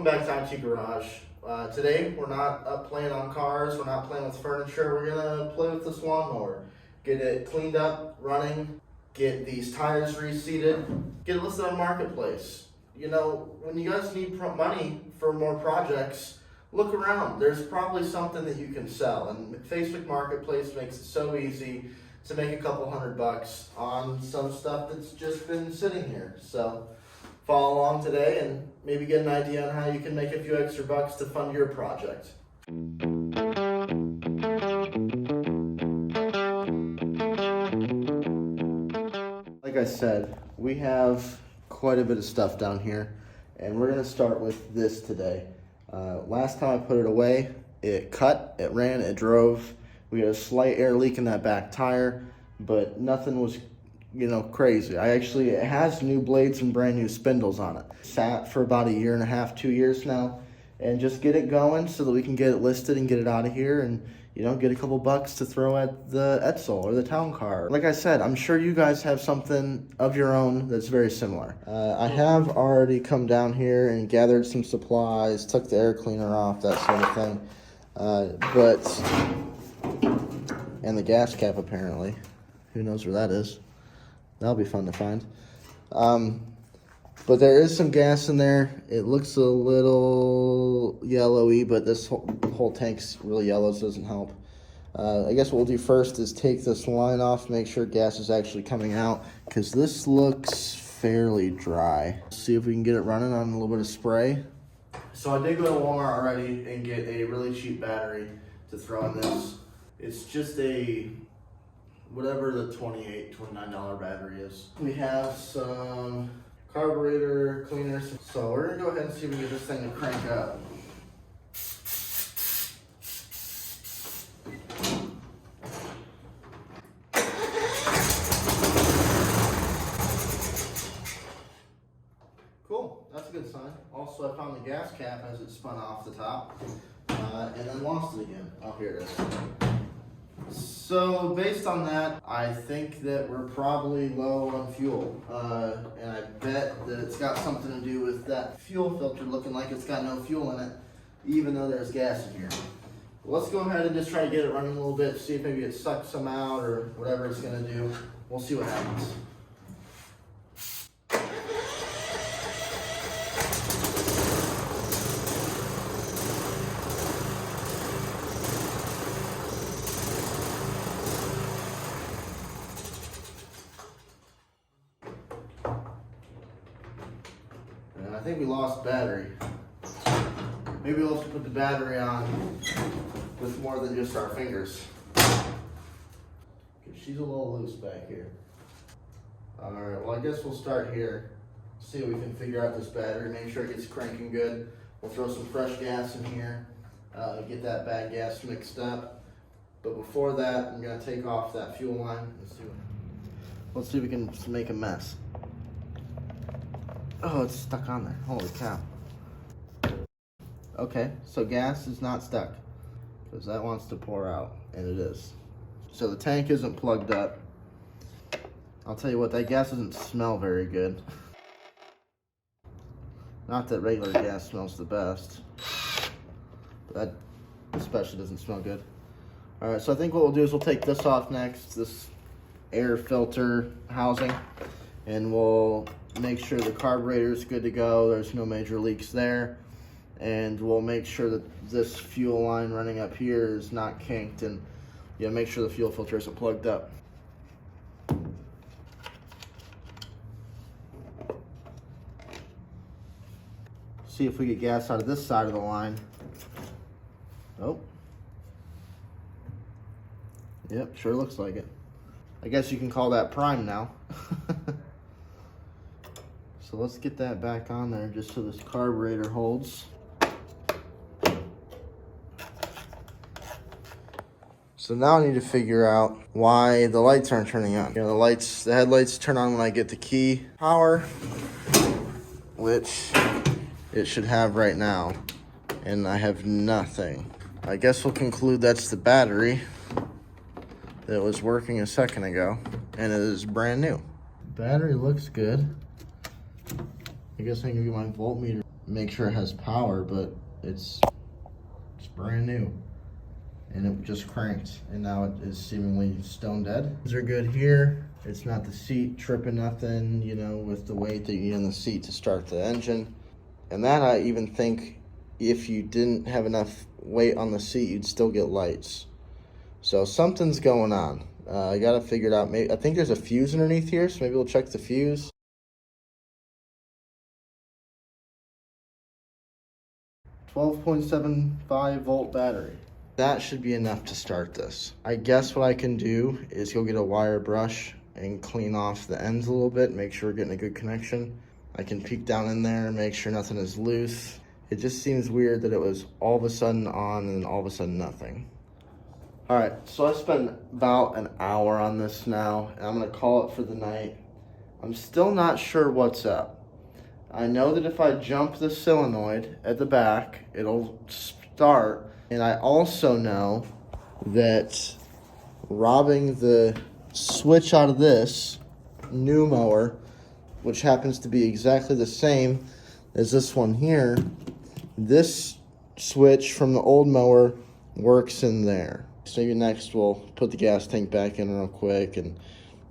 back to IT Garage. Today we're not up playing on cars, we're not playing with furniture, we're gonna play with this lawnmower. Get it cleaned up, running, get these tires reseated, get it listed on Marketplace. You know, when you guys need money for more projects, look around. There's probably something that you can sell, and Facebook Marketplace makes it so easy to make a couple $100 on some stuff that's just been sitting here. So follow along today and maybe get an idea on how you can make a few extra bucks to fund your project. Like I said, we have quite a bit of stuff down here, and we're gonna start with this today. Last time I put it away, it cut, it ran, it drove. We had a slight air leak in that back tire, but nothing was, crazy. It has new blades and brand new spindles on it. Sat for about 1.5 years, 2 years now, and just get it going so that we can get it listed and get it out of here and, get a couple bucks to throw at the Edsel or the town car. Like I said, I'm sure you guys have something of your own that's very similar. I have already come down here and gathered some supplies, took the air cleaner off, that sort of thing. And the gas cap apparently. Who knows where that is? That'll be fun to find. But there is some gas in there. It looks a little yellowy, but this whole tank's really yellow, so it doesn't help. I guess what we'll do first is take this line off, make sure gas is actually coming out, because this looks fairly dry. See if we can get it running on a little bit of spray. So I did go to Walmart already and get a really cheap battery to throw in this. It's just a whatever the $28, $29 battery is. We have some carburetor cleaners. So we're gonna go ahead and see if we can get this thing to crank up. Cool, that's a good sign. Also, I found the gas cap as it spun off the top, and then lost it again. Oh, here it is. So based on that, I think that we're probably low on fuel, and I bet that it's got something to do with that fuel filter looking like it's got no fuel in it, even though there's gas in here. Let's go ahead and just try to get it running a little bit, see if maybe it sucks some out or whatever it's gonna do. We'll see what happens. I think we lost battery. Maybe we'll have to put the battery on with more than just our fingers. She's a little loose back here. Alright, well I guess we'll start here. See if we can figure out this battery, make sure it gets cranking good. We'll throw some fresh gas in here, get that bad gas mixed up. But before that, I'm gonna take off that fuel line. Let's see if we can make a mess. Oh, it's stuck on there. Holy cow. Okay, so gas is not stuck because that wants to pour out, and it is. So the tank isn't plugged up. I'll tell you what, that gas doesn't smell very good. Not that regular gas smells the best, but that especially doesn't smell good. All right, so I think what we'll do is we'll take this off next, this air filter housing, and we'll make sure the carburetor is good to go. There's no major leaks there. And we'll make sure that this fuel line running up here is not kinked, and make sure the fuel filter isn't plugged up. See if we get gas out of this side of the line. Oh. Yep, sure looks like it. I guess you can call that prime now. So let's get that back on there just so this carburetor holds. So now I need to figure out why the lights aren't turning on. The headlights turn on when I get the key power, which it should have right now, and I have nothing. I guess we'll conclude that's the battery that was working a second ago, and it is brand new. Battery looks good. I guess I can get my voltmeter. make sure it has power, but it's brand new. And it just cranked, and now it is seemingly stone dead. These are good here. It's not the seat tripping nothing, you know, with the weight that you need in the seat to start the engine. And that I even think if you didn't have enough weight on the seat, you'd still get lights. So something's going on. I gotta figure it out. Maybe, I think there's a fuse underneath here, so maybe we'll check the fuse. 12.75 volt battery. That should be enough to start this. I guess what I can do is go get a wire brush and clean off the ends a little bit, make sure we're getting a good connection. I can peek down in there and make sure nothing is loose. It just seems weird that it was all of a sudden on and then all of a sudden nothing. All right, so I spent about an hour on this now, and I'm gonna call it for the night. I'm still not sure what's up. I know that if I jump the solenoid at the back, it'll start. And I also know that robbing the switch out of this new mower, which happens to be exactly the same as this one here, this switch from the old mower works in there. So maybe next we'll put the gas tank back in real quick and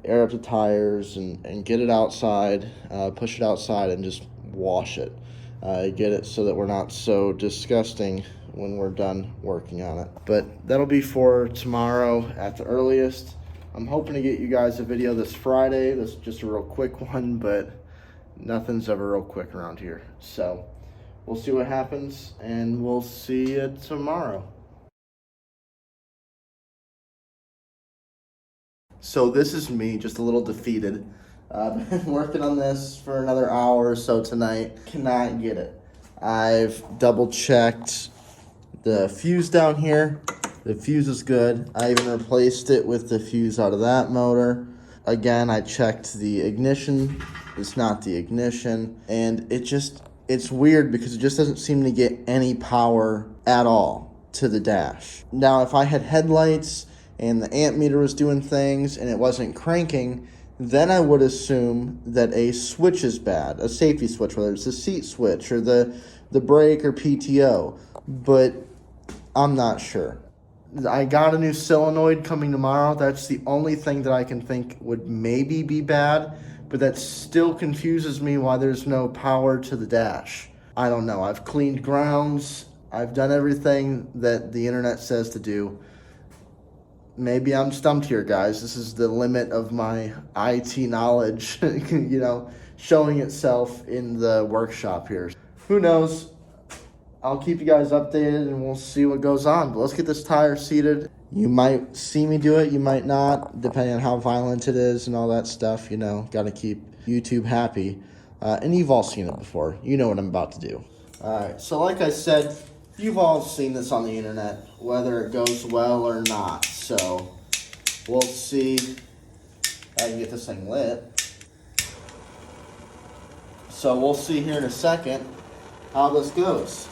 air up the tires and get it outside, push it outside and just wash it. Get it so that we're not so disgusting when we're done working on it. But that'll be for tomorrow at the earliest. I'm hoping to get you guys a video this Friday. This is just a real quick one, but nothing's ever real quick around here. So we'll see what happens, and we'll see you tomorrow. So this is me, just a little defeated. I've been working on this for another hour or so tonight. Cannot get it. I've double checked the fuse down here. The fuse is good. I even replaced it with the fuse out of that motor. Again, I checked the ignition. It's not the ignition. And it's weird because it just doesn't seem to get any power at all to the dash. Now, if I had headlights and the amp meter was doing things and it wasn't cranking, then I would assume that a switch is bad, a safety switch, whether it's the seat switch or the brake or PTO, but I'm not sure. I got a new solenoid coming tomorrow. That's the only thing that I can think would maybe be bad, but that still confuses me why there's no power to the dash. I don't know. I've cleaned grounds. I've done everything that the internet says to do. Maybe I'm stumped here, guys. This is the limit of my IT knowledge, you know, showing itself in the workshop here. Who knows? I'll keep you guys updated and we'll see what goes on. But let's get this tire seated. You might see me do it, you might not, depending on how violent it is and all that stuff, you know. Got to keep YouTube happy. And you've all seen it before. You know what I'm about to do. All right, so like I said, you've all seen this on the internet, whether it goes well or not. So we'll see if I can get this thing lit. So we'll see here in a second how this goes.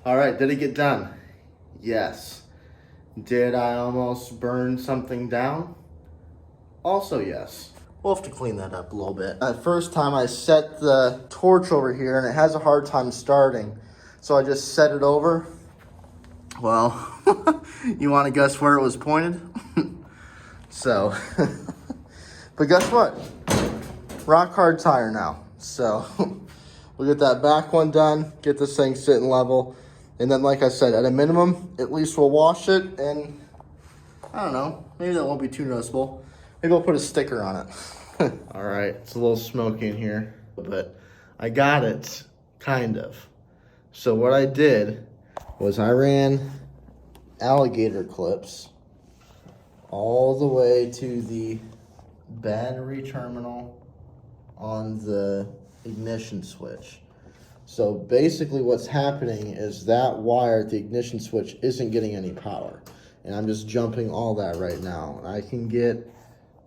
All right, did it get done? Yes. Did I almost burn something down? Also yes. We'll have to clean that up a little bit. The first time I set the torch over here and it has a hard time starting. So I just set it over. Well, you want to guess where it was pointed? So, but guess what? Rock hard tire now. So we'll get that back one done, get this thing sitting level. And then, like I said, at a minimum, at least we'll wash it, and I don't know, maybe that won't be too noticeable. Maybe I'll put a sticker on it. All right, it's a little smoky in here, but I got it, kind of. So what I did was I ran alligator clips all the way to the battery terminal on the ignition switch. So basically what's happening is that wire at the ignition switch isn't getting any power. And I'm just jumping all that right now. I can get,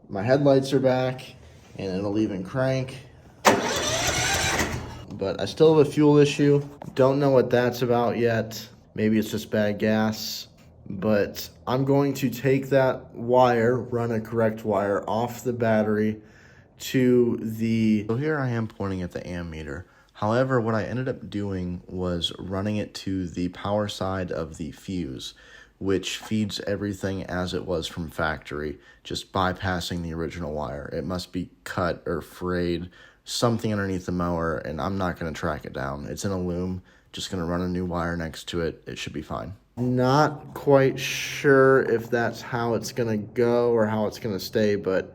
my headlights are back and it'll even crank. But I still have a fuel issue. Don't know what that's about yet. Maybe it's just bad gas. but I'm going to take that wire, run a correct wire off the battery to the... So here I am pointing at the ammeter. However, what I ended up doing was running it to the power side of the fuse, which feeds everything as it was from factory, just bypassing the original wire. It must be cut or frayed, something underneath the mower, and I'm not going to track it down. It's in a loom, just going to run a new wire next to it. It should be fine. Not quite sure if that's how it's going to go or how it's going to stay, but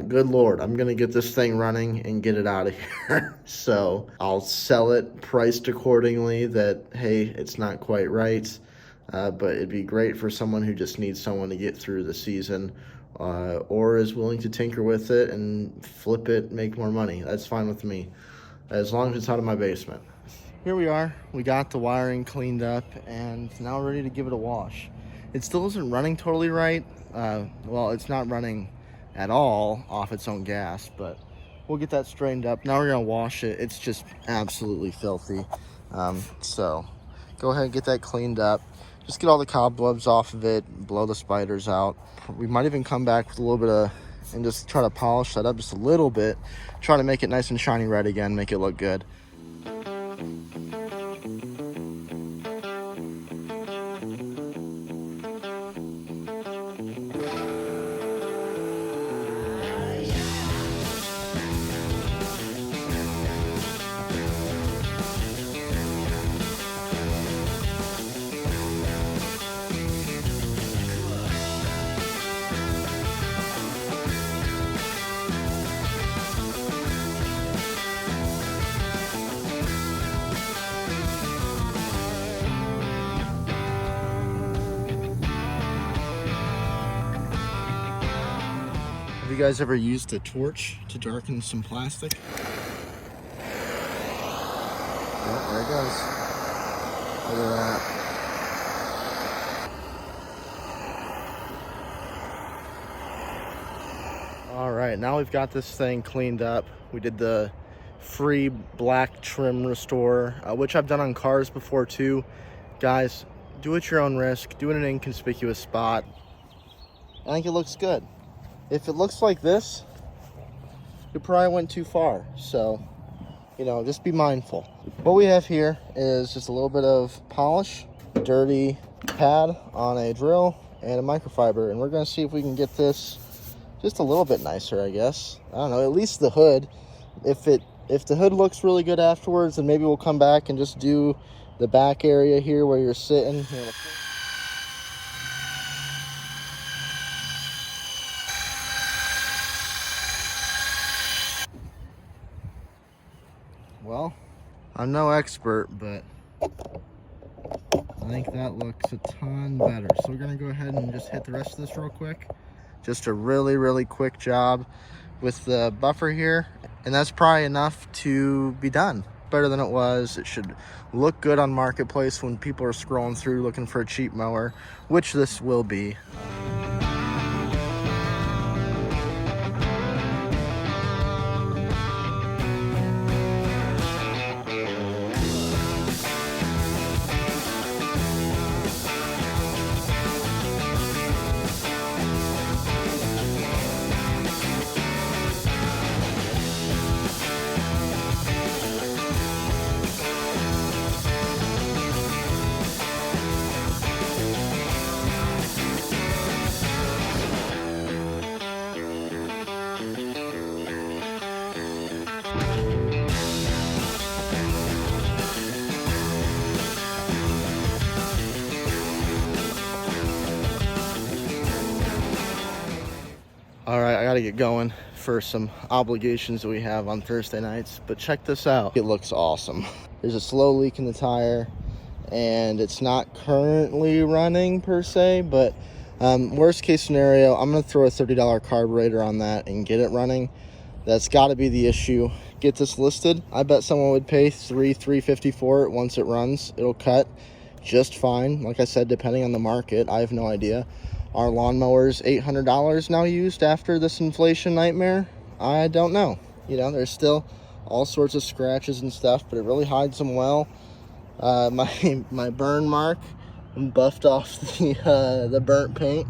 good Lord, I'm going to get this thing running and get it out of here. So I'll sell it priced accordingly that, hey, it's not quite right. But it'd be great for someone who just needs someone to get through the season or is willing to tinker with it and flip it, make more money. That's fine with me, as long as it's out of my basement. Here we are. We got the wiring cleaned up and now we're ready to give it a wash. It still isn't running totally right. Well, it's not running at all off its own gas, but we'll get that straightened up. Now we're gonna wash it. It's just absolutely filthy. So go ahead and get that cleaned up. Just get all the cobwebs off of it, blow the spiders out. We might even come back with a little bit of, and just try to polish that up just a little bit. Try to make it nice and shiny red again, make it look good. Have you guys ever used a torch to darken some plastic? Yep, there it goes. Look at that. All right, now we've got this thing cleaned up. We did the free black trim restore, which I've done on cars before too. Guys, do it at your own risk. Do it in an inconspicuous spot. I think it looks good. If it looks like this, you probably went too far. So, you know, just be mindful. What we have here is just a little bit of polish, a dirty pad on a drill, and a microfiber. And we're gonna see if we can get this just a little bit nicer, I guess. I don't know, at least the hood. If the hood looks really good afterwards, then maybe we'll come back and just do the back area here where you're sitting. Well, I'm no expert, but I think that looks a ton better. So we're gonna go ahead and just hit the rest of this real quick. Just a really, really quick job with the buffer here. And that's probably enough to be done. Better than it was. It should look good on Marketplace when people are scrolling through looking for a cheap mower, which this will be. All right, I gotta get going for some obligations that we have on Thursday nights, but check this out. It looks awesome. There's a slow leak in the tire and it's not currently running per se, but worst case scenario, I'm gonna throw a $30 carburetor on that and get it running. That's gotta be the issue. Get this listed. I bet someone would pay $350 for it once it runs. It'll cut just fine. Like I said, depending on the market, I have no idea. Our lawnmower's $800 now used after this inflation nightmare. I don't know. You know, there's still all sorts of scratches and stuff, but it really hides them well. My burn mark and buffed off the burnt paint.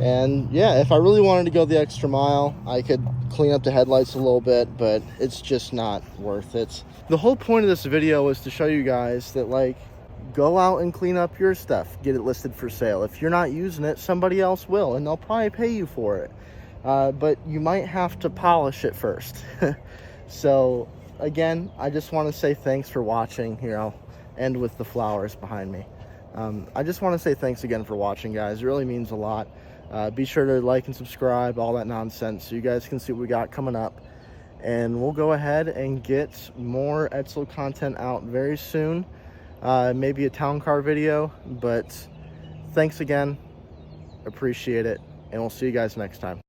And yeah, if I really wanted to go the extra mile, I could clean up the headlights a little bit, but it's just not worth it. The whole point of this video was to show you guys that, like, go out and clean up your stuff, get it listed for sale. If you're not using it, somebody else will, and they'll probably pay you for it. But you might have to polish it first. So again, I just want to say thanks for watching. Here, I'll end with the flowers behind me. I just want to say thanks again for watching, guys. It really means a lot. Be sure to like and subscribe, all that nonsense, so you guys can see what we got coming up. And we'll go ahead and get more Edsel content out very soon. Maybe a town car video, but thanks again. Appreciate it. And we'll see you guys next time.